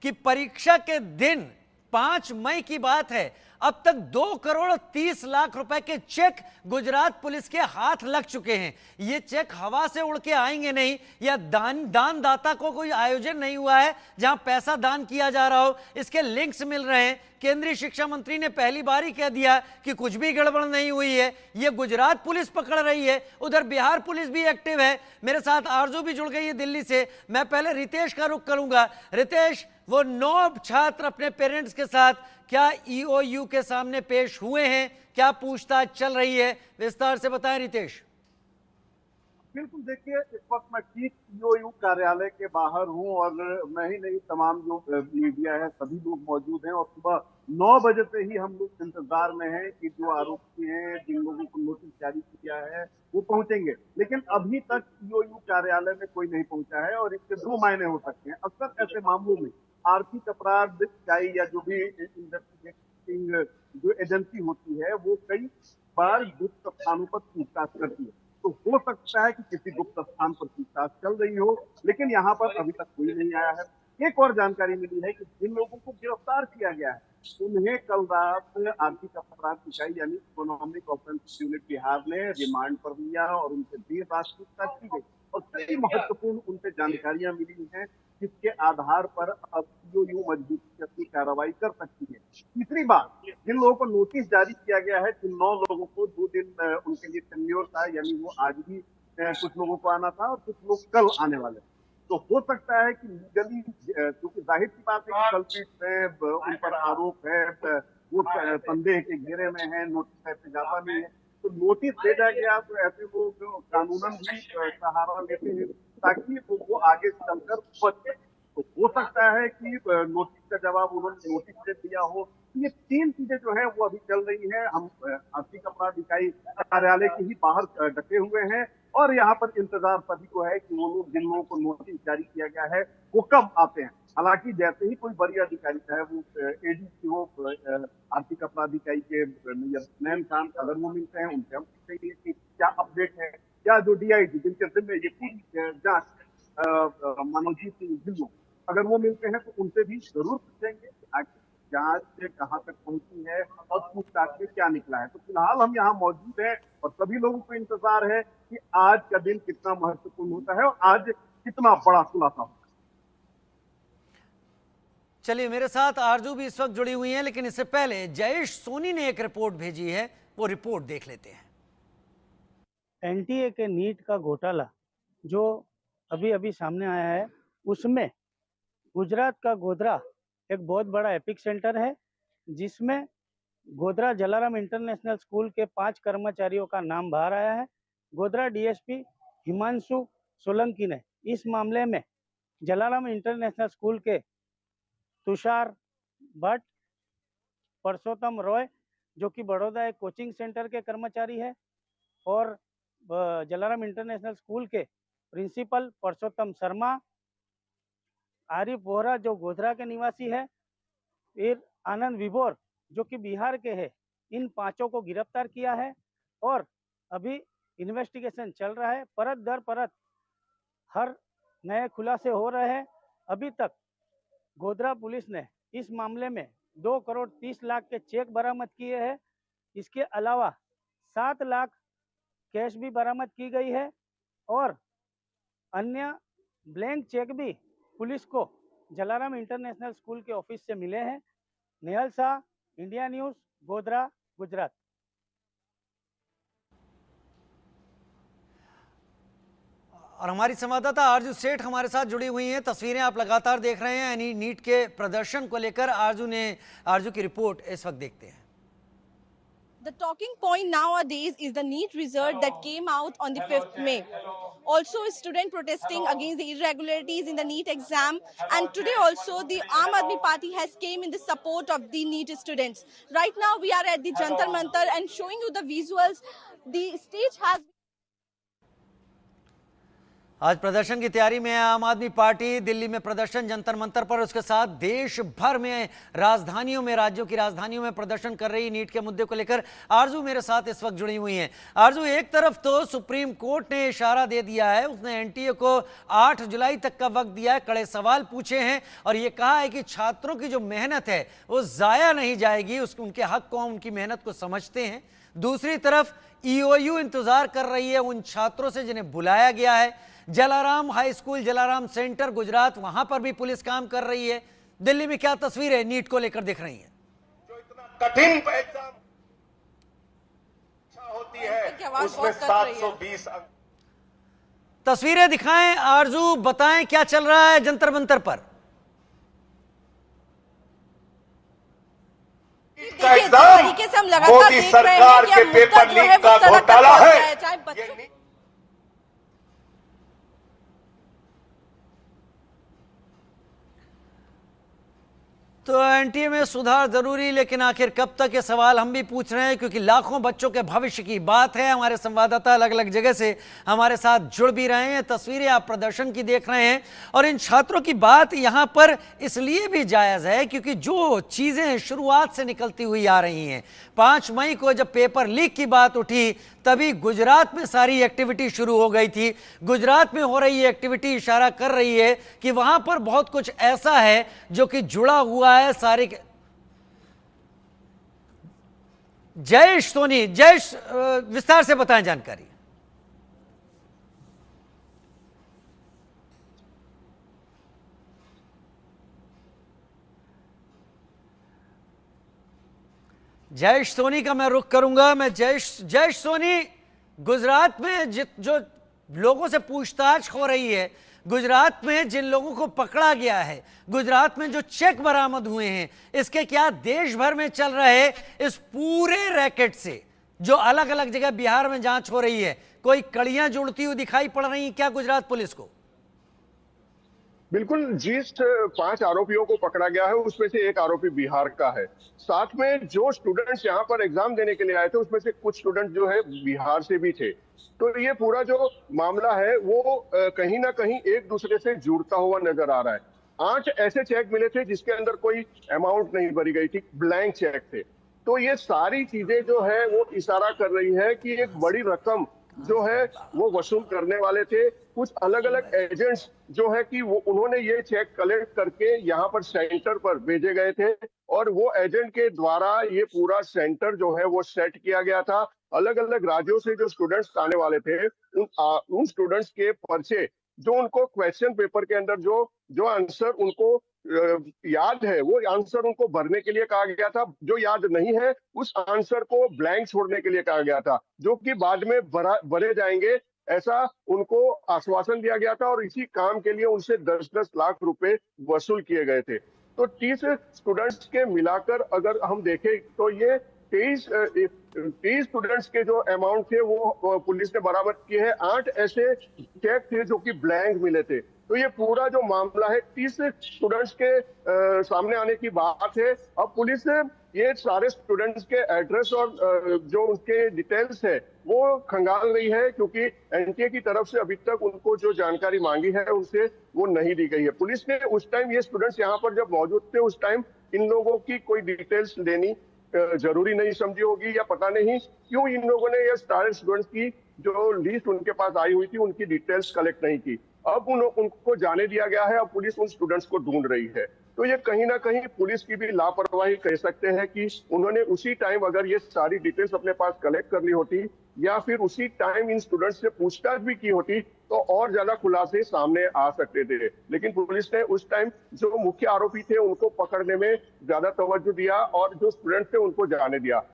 कि परीक्षा के दिन 5 मई की बात है, अब तक 2,30,00,000 रुपए के चेक गुजरात पुलिस के हाथ लग चुके हैं। ये चेक हवा से उड़ के आएंगे नहीं, या दान दाता को कोई आयोजन नहीं हुआ है जहां पैसा दान किया जा रहा हो। इसके लिंक्स मिल रहे हैं। केंद्रीय शिक्षा मंत्री ने पहली बार ही कह दिया कि कुछ भी गड़बड़ नहीं हुई है। ये गुजरात पुलिस पकड़ रही है, उधर बिहार पुलिस भी एक्टिव है। मेरे साथ आरजू भी जुड़ गई है दिल्ली से। मैं पहले रितेश का रुख करूंगा। रितेश, वो 9 छात्र अपने पेरेंट्स के साथ क्या ईओयू के सामने पेश हुए हैं? क्या पूछताछ चल रही है? विस्तार से बताएं रितेश। बिल्कुल, देखिए इस वक्त मैं ठीक ईओयू कार्यालय के बाहर हूं और मैं ही नहीं, तमाम जो मीडिया है सभी लोग मौजूद हैं और सुबह 9 बजे से ही हम लोग इंतजार में हैं कि जो आरोपी हैं, जिन लोगों को नोटिस जारी किया है, वो पहुंचेंगे। लेकिन अभी तक ईओयू कार्यालय में कोई नहीं पहुंचा है और इसके 2 मायने हो सकते हैं। अक्सर ऐसे मामलों में आर्थिक अपराध इकाई या जो भी इन्वेस्टिगेटिंग जो एजेंसी होती है, वो कई बार गुप्त स्थानों पर पूछताछ करती है। तो हो सकता है कि किसी गुप्त स्थान पर पूछताछ चल रही हो, लेकिन यहाँ पर अभी तक कोई नहीं आया है। एक और जानकारी मिली है कि जिन लोगों को गिरफ्तार किया गया है, उन्हें कल रात आर्थिक अपराध इकाई यानी इकोनॉमिक ऑफेंस यूनिट बिहार ने रिमांड पर लिया और उनसे देर रात पूछताछ की गई और कई महत्वपूर्ण उनसे जानकारियां मिली हैं, जिसके आधार पर अब ईओयू मजबूती से अपनी कार्रवाई कर सकती है। तीसरी बात, जिन लोगों को नोटिस जारी किया गया है, जिन 9 लोगों को 2 दिन उनके लिए टेन्योर था, यानी वो आज भी कुछ लोगों को आना था और कुछ लोग कल आने वाले। तो हो सकता है कि लीगली, क्योंकि जाहिर सी बात है कि कल्प्रिट उन पर आरोप है, वो संदेह के घेरे में है, नोटिस ऐसे जाता नहीं है, तो नोटिस भेजा गया तो ऐसे लोग कानूनन भी सहारा लेते हैं ताकि वो आगे चलकर बचे। तो हो सकता है कि नोटिस का जवाब उन्होंने नोटिस से दिया हो। ये 3 चीजें जो है वो अभी चल रही है। हम आर्थिक अपराध इकाई कार्यालय के ही बाहर डटे हुए हैं और यहाँ पर इंतजार सभी को है कि वो लोग, जिन लोगों को नोटिस जारी किया गया है, वो कब आते हैं। हालांकि जैसे ही कोई बड़ी अधिकारी चाहे वो एडीसी हो, आर्थिक अपराध इकाई के नैन खान, अगर वो मिलते हैं उनसे हम पूछेंगे कि क्या अपडेट है, क्या जो डीआईजी जिनके जिम्मे ये पूरी जांच मनोजीत सिंह ढिल्लों, अगर वो मिलते हैं तो उनसे भी जरूर पूछेंगे कि आखिर जांच से कहां तक पहुंची है और पूछताछ में क्या निकला है। तो फिलहाल हम यहाँ मौजूद हैं और सभी लोगों को इंतजार है कि आज का दिन कितना महत्वपूर्ण होता है और आज कितना बड़ा खुलासा होता है। चलिए, मेरे साथ आरजू भी इस वक्त जुड़ी हुई हैं, लेकिन इससे पहले जयेश सोनी ने एक रिपोर्ट भेजी है, वो रिपोर्ट देख लेते हैं। एनटीए के नीट का घोटाला जो अभी अभी सामने आया है, उसमें गुजरात का गोधरा एक बहुत बड़ा एपिक सेंटर है, जिसमें गोधरा जलाराम इंटरनेशनल स्कूल के 5 कर्मचारियों का नाम बाहर आया है। गोधरा डीएसपी हिमांशु सोलंकी ने इस मामले में जलाराम इंटरनेशनल स्कूल के तुषार भट्ट, परसोत्तम रॉय जो कि बड़ौदा एक कोचिंग सेंटर के कर्मचारी है, और जलाराम इंटरनेशनल स्कूल के प्रिंसिपल परसोत्तम शर्मा, आरिफ वोहरा जो गोधरा के निवासी है, फिर आनंद विभोर जो कि बिहार के हैं। इन 5 को गिरफ्तार किया है और अभी इन्वेस्टिगेशन चल रहा है। परत दर परत हर नए खुलासे हो रहे हैं। अभी तक गोधरा पुलिस ने इस मामले में 2,30,00,000 के चेक बरामद किए हैं। इसके अलावा 7 लाख कैश भी बरामद की गई है और अन्य ब्लैंक चेक भी पुलिस को जलाराम इंटरनेशनल स्कूल के ऑफिस से मिले हैं। Nehal Shah, India news, Godhra, Gujarat. और हमारी संवाददाता आरजू सेठ हमारे साथ जुड़ी हुई हैं। तस्वीरें आप लगातार देख रहे हैं, यानी नीट के प्रदर्शन को लेकर आरजू की रिपोर्ट इस वक्त देखते हैं। The talking point nowadays is the NEET result that came out on the 5th May. Also, students protesting against the irregularities in the NEET exam, and today also the Aam Aadmi Party has came in the support of the NEET students. Right now we are at the Jantar Mantar and showing you the visuals. The stage has आज प्रदर्शन की तैयारी में है आम आदमी party. Delhi में प्रदर्शन जंतर मंतर पर, उसके साथ देश भर में राजधानियों में, राज्यों की राजधानियों में प्रदर्शन कर रही नीट के मुद्दे को लेकर आरजू मेरे साथ इस वक्त जुड़ी हुई हैं। आरजू, एक तरफ तो सुप्रीम कोर्ट ने इशारा दे दिया है, उसने एनटीए को 8 जुलाई तक का वक्त दिया है, कड़े सवाल पूछे हैं और यह कहा है कि छात्रों की जो मेहनत है वो जाया नहीं जाएगी, उनके हक को, उनकी मेहनत को समझते हैं। दूसरी तरफ ईओयू इंतजार कर रही है उन छात्रों से जिन्हें बुलाया गया है। Jalaram high school, Jalaram centre Gujarat, वहां पर भी पुलिस काम कर रही है। दिल्ली में क्या तस्वीरें नीट को लेकर दिख रही हैं? जो इतना कठिन एग्जाम होती है उसमें 720 अंक। तस्वीरें दिखाएं आरजू, बताएं क्या चल रहा है जंतर मंतर पर। देखिए, जिस तरीके से हम लगातार देख रहे हैं कि अब मुद्दा जो है वो सड़क तक पहुंच गया है, चाहे बच्चों तो एनटीए में सुधार जरूरी, लेकिन आखिर कब तक, ये सवाल हम भी पूछ रहे हैं, क्योंकि लाखों बच्चों के भविष्य की बात है। हमारे संवाददाता अलग अलग जगह से हमारे साथ जुड़ भी रहे हैं। तस्वीरें आप प्रदर्शन की देख रहे हैं और इन छात्रों की बात यहां पर इसलिए भी जायज है क्योंकि जो चीजें शुरुआत से निकलती हुई आ रही हैं, 5 मई को जब पेपर लीक की बात उठी तभी गुजरात में सारी एक्टिविटी शुरू हो गई थी। गुजरात में हो रही एक्टिविटी इशारा कर रही है कि वहां पर बहुत कुछ ऐसा है जो कि जुड़ा हुआ है सारे। जयेश सोनी, जयेश विस्तार से बताएं जानकारी। जयेश सोनी का मैं रुख करूंगा। मैं जयेश सोनी, गुजरात में जो लोगों से पूछताछ हो रही है, गुजरात में जिन लोगों को पकड़ा गया है, गुजरात में जो चेक बरामद हुए हैं, इसके क्या देश भर में चल रहे इस पूरे रैकेट से जो अलग अलग जगह बिहार में जांच हो रही है, कोई कड़ियां जुड़ती हुई दिखाई पड़ रही हैं क्या गुजरात पुलिस को? बिल्कुल, जिस 5 आरोपियों को पकड़ा गया है उसमें से एक आरोपी बिहार का है। साथ में जो स्टूडेंट्स यहाँ पर एग्जाम देने के लिए आए थे उसमें से कुछ स्टूडेंट जो है बिहार से भी थे। तो ये पूरा जो मामला है वो कहीं ना कहीं एक दूसरे से जुड़ता हुआ नजर आ रहा है। 8 ऐसे चेक मिले थे जिसके अंदर कोई अमाउंट नहीं भरी गई थी, ब्लैंक चेक थे। तो ये सारी चीजें जो है वो इशारा कर रही है कि एक बड़ी रकम जो है वो वसूल करने वाले थे। कुछ अलग अलग एजेंट्स जो है कि वो उन्होंने ये चेक कलेक्ट करके यहाँ पर सेंटर पर भेजे गए थे और वो एजेंट के द्वारा ये पूरा सेंटर जो है वो सेट किया गया था। अलग अलग राज्यों से जो स्टूडेंट्स आने वाले थे उन स्टूडेंट्स के पर्चे जो उनको क्वेश्चन पेपर के अंदर जो आंसर उनको याद है वो आंसर उनको भरने के लिए कहा गया था, जो याद नहीं है उस आंसर को ब्लैंक छोड़ने के लिए कहा गया था, जो कि बाद में भरे जाएंगे, ऐसा उनको आश्वासन दिया गया था। और इसी काम के लिए उनसे 10-10 लाख रुपए वसूल किए गए थे। तो 30 स्टूडेंट्स के मिलाकर अगर हम देखें तो ये 23 स्टूडेंट्स के जो अमाउंट थे वो पुलिस ने बरामद किए हैं। 8 ऐसे चेक थे जो कि ब्लैंक मिले थे। तो ये पूरा जो मामला है 30 स्टूडेंट्स के सामने आने की बात है। अब पुलिस ये सारे स्टूडेंट्स के एड्रेस और जो उनके डिटेल्स है वो खंगाल रही है, क्योंकि एनटीए की तरफ से अभी तक उनको जो जानकारी मांगी है उनसे वो नहीं दी गई है। पुलिस ने उस टाइम ये स्टूडेंट्स यहाँ पर जब मौजूद थे उस टाइम इन लोगों की कोई डिटेल्स लेनी जरूरी नहीं समझी होगी, या पता नहीं क्यों इन लोगों ने ये सारे स्टूडेंट्स की जो लिस्ट उनके पास आई हुई थी उनकी डिटेल्स कलेक्ट नहीं की। अब उनको जाने दिया गया है। अब पुलिस उन स्टूडेंट्स को ढूंढ रही है। तो ये कहीं ना कहीं पुलिस की भी लापरवाही कह सकते हैं कि उन्होंने उसी टाइम अगर ये सारी डिटेल्स अपने पास कलेक्ट कर ली होती या फिर उसी टाइम इन स्टूडेंट्स से पूछताछ भी की होती तो और ज्यादा खुलासे सामने आ सकते थे। लेकिन पुलिस ने उस टाइम जो मुख्य आरोपी थे उनको पकड़ने में ज्यादा तवज्जो दिया और जो स्टूडेंट्स थे उनको जाने दिया।